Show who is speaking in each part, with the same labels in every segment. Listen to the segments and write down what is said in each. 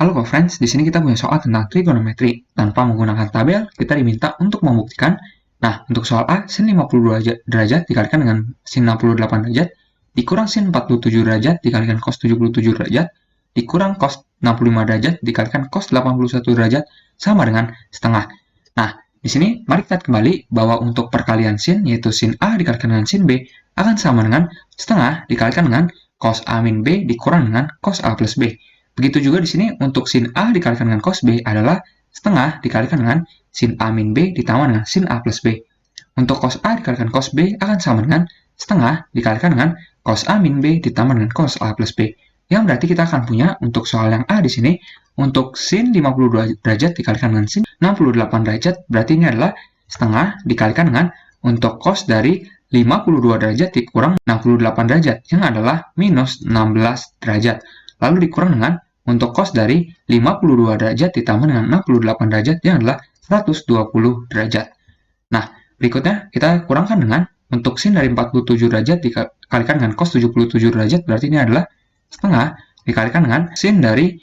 Speaker 1: Halo friends, di sini kita punya soal tentang trigonometri. Tanpa menggunakan tabel, kita diminta untuk membuktikan. Nah, untuk soal A, sin 52 derajat dikalikan dengan sin 68 derajat, dikurang sin 47 derajat dikalikan cos 77 derajat, dikurang cos 65 derajat dikalikan cos 81 derajat, sama dengan setengah. Nah, di sini mari kita kembali bahwa untuk perkalian sin, yaitu sin A dikalikan dengan sin B, akan sama dengan setengah dikalikan dengan cos A min B dikurang dengan cos A plus B. Begitu juga di sini untuk sin A dikalikan dengan cos B adalah setengah dikalikan dengan sin A min B ditambah dengan sin A plus B. Untuk cos A dikalikan cos B akan sama dengan setengah dikalikan dengan cos A min B ditambah dengan cos A plus B. Yang berarti kita akan punya untuk soal yang A di sini, untuk sin 52 derajat dikalikan dengan sin 68 derajat, berarti ini adalah setengah dikalikan dengan untuk cos dari 52 derajat dikurang 68 derajat, yang adalah minus 16 derajat. Lalu dikurang dengan untuk cos dari 52 derajat ditambah dengan 68 derajat yang adalah 120 derajat. Nah, berikutnya kita kurangkan dengan untuk sin dari 47 derajat dikalikan dengan cos 77 derajat, berarti ini adalah setengah dikalikan dengan sin dari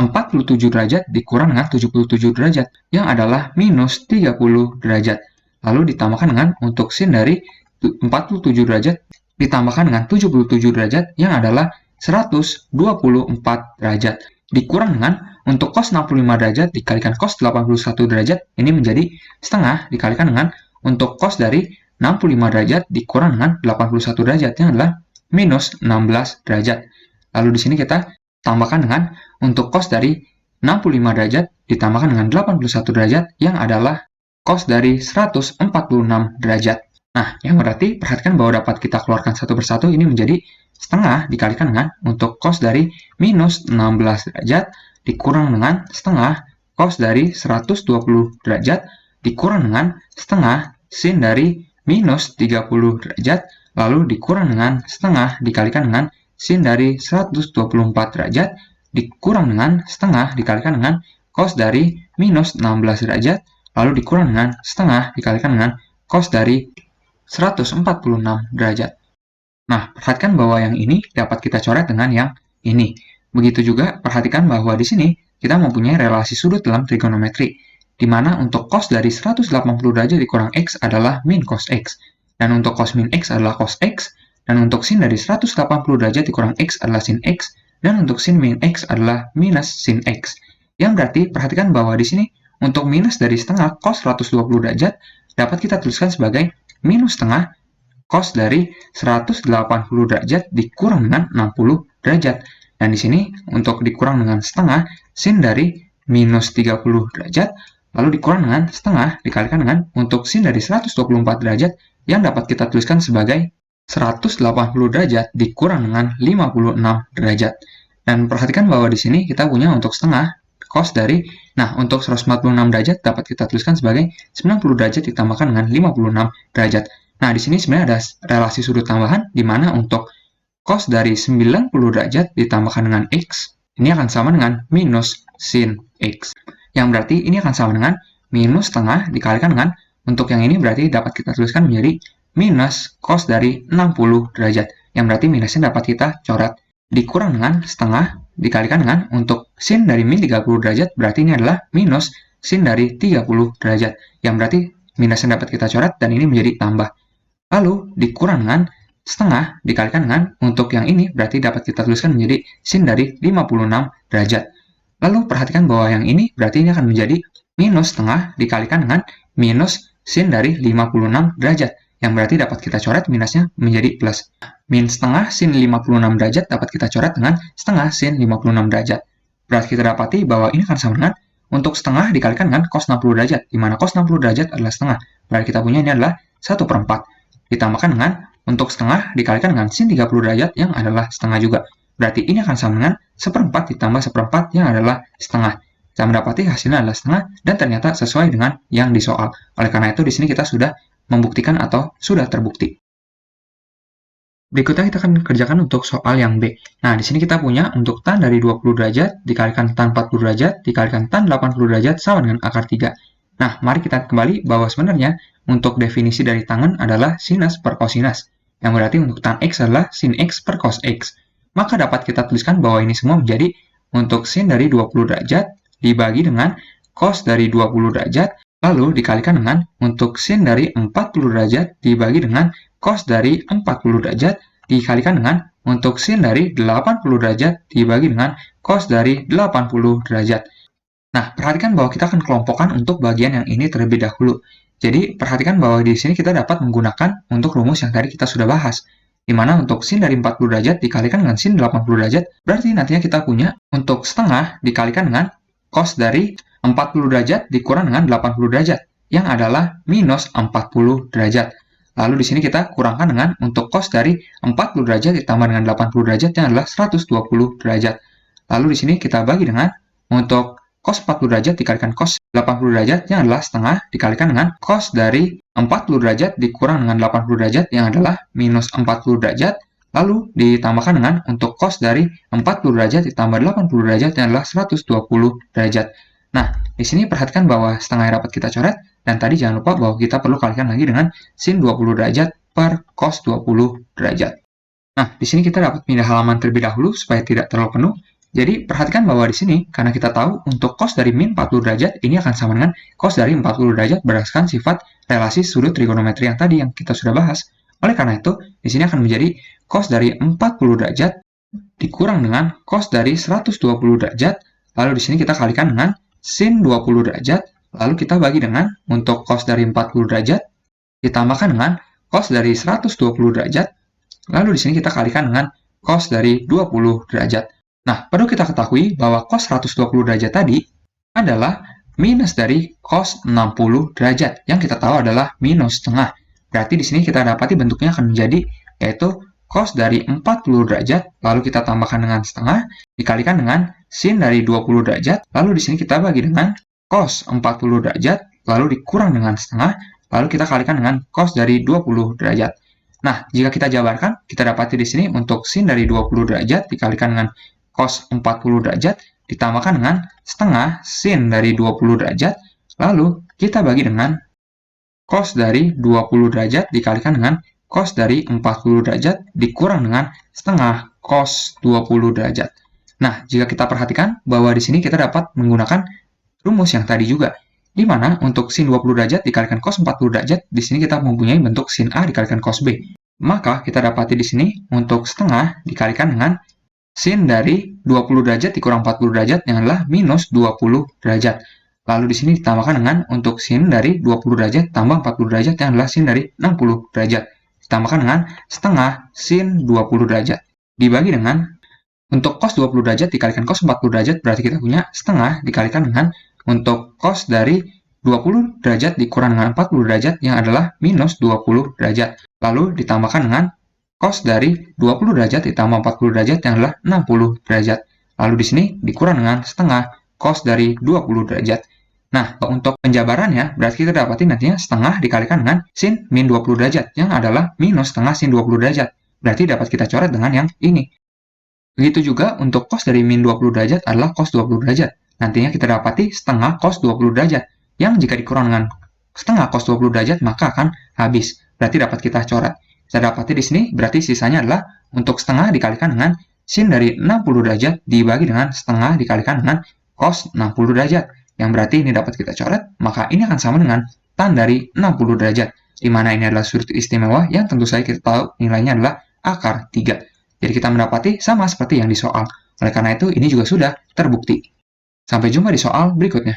Speaker 1: 47 derajat dikurang dengan 77 derajat yang adalah minus 30 derajat. Lalu ditambahkan dengan untuk sin dari 47 derajat ditambahkan dengan 77 derajat yang adalah 124 derajat. Dikurang dengan untuk cos 65 derajat dikalikan cos 81 derajat, ini menjadi setengah dikalikan dengan untuk cos dari 65 derajat dikurang dengan 81 derajat, yang adalah minus 16 derajat. Lalu di sini kita tambahkan dengan untuk cos dari 65 derajat ditambahkan dengan 81 derajat, yang adalah cos dari 146 derajat. Nah, yang berarti perhatikan bahwa dapat kita keluarkan satu persatu, ini menjadi setengah dikalikan dengan untuk cos dari minus 16 derajat dikurang dengan setengah cos dari 120 derajat dikurang dengan setengah sin dari minus 30 derajat, lalu dikurang dengan setengah dikalikan dengan sin dari 124 derajat dikurang dengan setengah dikalikan dengan cos dari minus 16 derajat, lalu dikurang dengan setengah dikalikan dengan cos dari 146 derajat. Nah, perhatikan bahwa yang ini dapat kita coret dengan yang ini. Begitu juga perhatikan bahwa di sini kita mempunyai relasi sudut dalam trigonometri, di mana untuk cos dari 180 derajat dikurang x adalah min cos x, dan untuk cos min x adalah cos x, dan untuk sin dari 180 derajat dikurang x adalah sin x, dan untuk sin min x adalah minus sin x. Yang berarti perhatikan bahwa di sini untuk minus dari setengah cos 120 derajat dapat kita tuliskan sebagai minus setengah cos dari 180 derajat dikurang dengan 60 derajat. Dan di sini untuk dikurang dengan setengah sin dari minus 30 derajat, lalu dikurang dengan setengah dikalikan dengan untuk sin dari 124 derajat yang dapat kita tuliskan sebagai 180 derajat dikurang dengan 56 derajat. Dan perhatikan bahwa di sini kita punya untuk setengah cos dari, nah untuk 146 derajat dapat kita tuliskan sebagai 90 derajat ditambahkan dengan 56 derajat. Nah, di sini sebenarnya ada relasi sudut tambahan, di mana untuk cos dari 90 derajat ditambahkan dengan x, ini akan sama dengan minus sin x. Yang berarti ini akan sama dengan minus setengah dikalikan dengan, untuk yang ini berarti dapat kita tuliskan menjadi minus cos dari 60 derajat. Yang berarti minusnya dapat kita coret. Dikurang dengan setengah dikalikan dengan untuk sin dari min 30 derajat, berarti ini adalah minus sin dari 30 derajat. Yang berarti minusnya dapat kita coret dan ini menjadi tambah. Lalu dikurang dengan setengah dikalikan dengan untuk yang ini berarti dapat kita tuliskan menjadi sin dari 56 derajat. Lalu perhatikan bahwa yang ini berarti ini akan menjadi minus setengah dikalikan dengan minus sin dari 56 derajat. Yang berarti dapat kita coret minusnya menjadi plus. Min setengah sin 56 derajat dapat kita coret dengan setengah sin 56 derajat. Berarti kita dapati bahwa ini akan sama dengan untuk setengah dikalikan dengan cos 60 derajat, di mana cos 60 derajat adalah setengah. Berarti kita punya ini adalah 1/4. Ditambahkan dengan untuk setengah dikalikan dengan sin 30 derajat yang adalah setengah juga. Berarti ini akan sama dengan 1/4 ditambah 1/4 yang adalah setengah. Kita mendapati hasilnya adalah setengah dan ternyata sesuai dengan yang disoal. Oleh karena itu di sini kita sudah membuktikan atau sudah terbukti. Berikutnya kita akan kerjakan untuk soal yang B. Nah, di sini kita punya untuk tan dari 20 derajat dikalikan tan 40 derajat dikalikan tan 80 derajat sama dengan akar 3. Nah, mari kita kembali bahwa sebenarnya untuk definisi dari tangen adalah sinus per kosinus, yang berarti untuk tan X adalah sin X per cos X. Maka dapat kita tuliskan bahwa ini semua menjadi untuk sin dari 20 derajat dibagi dengan cos dari 20 derajat, lalu dikalikan dengan untuk sin dari 40 derajat dibagi dengan cos dari 40 derajat, dikalikan dengan untuk sin dari 80 derajat dibagi dengan cos dari 80 derajat. Nah, perhatikan bahwa kita akan kelompokkan untuk bagian yang ini terlebih dahulu. Jadi, perhatikan bahwa di sini kita dapat menggunakan untuk rumus yang tadi kita sudah bahas. Di mana untuk sin dari 40 derajat dikalikan dengan sin 80 derajat, berarti nantinya kita punya untuk setengah dikalikan dengan cos dari 40 derajat dikurang dengan 80 derajat, yang adalah minus 40 derajat. Lalu di sini kita kurangkan dengan untuk cos dari 40 derajat ditambah dengan 80 derajat yang adalah 120 derajat. Lalu di sini kita bagi dengan untuk cos 40 derajat dikalikan cos 80 derajat yang adalah setengah dikalikan dengan cos dari 40 derajat dikurang dengan 80 derajat yang adalah minus 40 derajat, lalu ditambahkan dengan untuk cos dari 40 derajat ditambah 80 derajat yang adalah 120 derajat. Nah, di sini perhatikan bahwa setengah yang dapat kita coret, dan tadi jangan lupa bahwa kita perlu kalikan lagi dengan sin 20 derajat per cos 20 derajat. Nah, di sini kita dapat pindah halaman terlebih dahulu supaya tidak terlalu penuh. Jadi, perhatikan bahwa di sini, karena kita tahu untuk cos dari min 40 derajat, ini akan sama dengan cos dari 40 derajat berdasarkan sifat relasi sudut trigonometri yang tadi yang kita sudah bahas. Oleh karena itu, di sini akan menjadi cos dari 40 derajat dikurang dengan cos dari 120 derajat, lalu di sini kita kalikan dengan sin 20 derajat, lalu kita bagi dengan untuk cos dari 40 derajat, ditambahkan dengan cos dari 120 derajat, lalu di sini kita kalikan dengan cos dari 20 derajat. Nah, perlu kita ketahui bahwa cos 120 derajat tadi adalah minus dari cos 60 derajat, yang kita tahu adalah minus setengah. Berarti di sini kita dapati bentuknya akan menjadi, yaitu cos dari 40 derajat, lalu kita tambahkan dengan setengah, dikalikan dengan sin dari 20 derajat, lalu di sini kita bagi dengan cos 40 derajat, lalu dikurang dengan setengah, lalu kita kalikan dengan cos dari 20 derajat. Nah, jika kita jabarkan, kita dapati di sini untuk sin dari 20 derajat dikalikan dengan cos 40 derajat ditambahkan dengan setengah sin dari 20 derajat, lalu kita bagi dengan cos dari 20 derajat dikalikan dengan cos dari 40 derajat dikurang dengan setengah cos 20 derajat. Nah, jika kita perhatikan bahwa di sini kita dapat menggunakan rumus yang tadi juga, di mana untuk sin 20 derajat dikalikan cos 40 derajat, di sini kita mempunyai bentuk sin A dikalikan cos B. Maka kita dapati di sini untuk setengah dikalikan dengan sin dari 20 derajat dikurang 40 derajat yang adalah minus 20 derajat. Lalu di sini ditambahkan dengan untuk sin dari 20 derajat tambah 40 derajat yang adalah sin dari 60 derajat. Ditambahkan dengan setengah sin 20 derajat. Dibagi dengan untuk cos 20 derajat dikalikan cos 40 derajat, berarti kita punya setengah dikalikan dengan untuk cos dari 20 derajat dikurang dengan 40 derajat yang adalah minus 20 derajat. Lalu ditambahkan dengan cos dari 20 derajat ditambah 40 derajat yang adalah 60 derajat. Lalu di sini dikurang dengan setengah cos dari 20 derajat. Nah, untuk penjabarannya, berarti kita dapatin nantinya setengah dikalikan dengan sin min 20 derajat, yang adalah minus setengah sin 20 derajat. Berarti dapat kita coret dengan yang ini. Begitu juga untuk cos dari min 20 derajat adalah cos 20 derajat. Nantinya kita dapati setengah cos 20 derajat, yang jika dikurang dengan setengah cos 20 derajat, maka akan habis. Berarti dapat kita coret. Saya dapati di sini berarti sisanya adalah untuk setengah dikalikan dengan sin dari 60 derajat dibagi dengan setengah dikalikan dengan cos 60 derajat. Yang berarti ini dapat kita coret, maka ini akan sama dengan tan dari 60 derajat. Di mana ini adalah sudut istimewa yang tentu saja kita tahu nilainya adalah akar 3. Jadi kita mendapati sama seperti yang di soal. Oleh karena itu ini juga sudah terbukti. Sampai jumpa di soal berikutnya.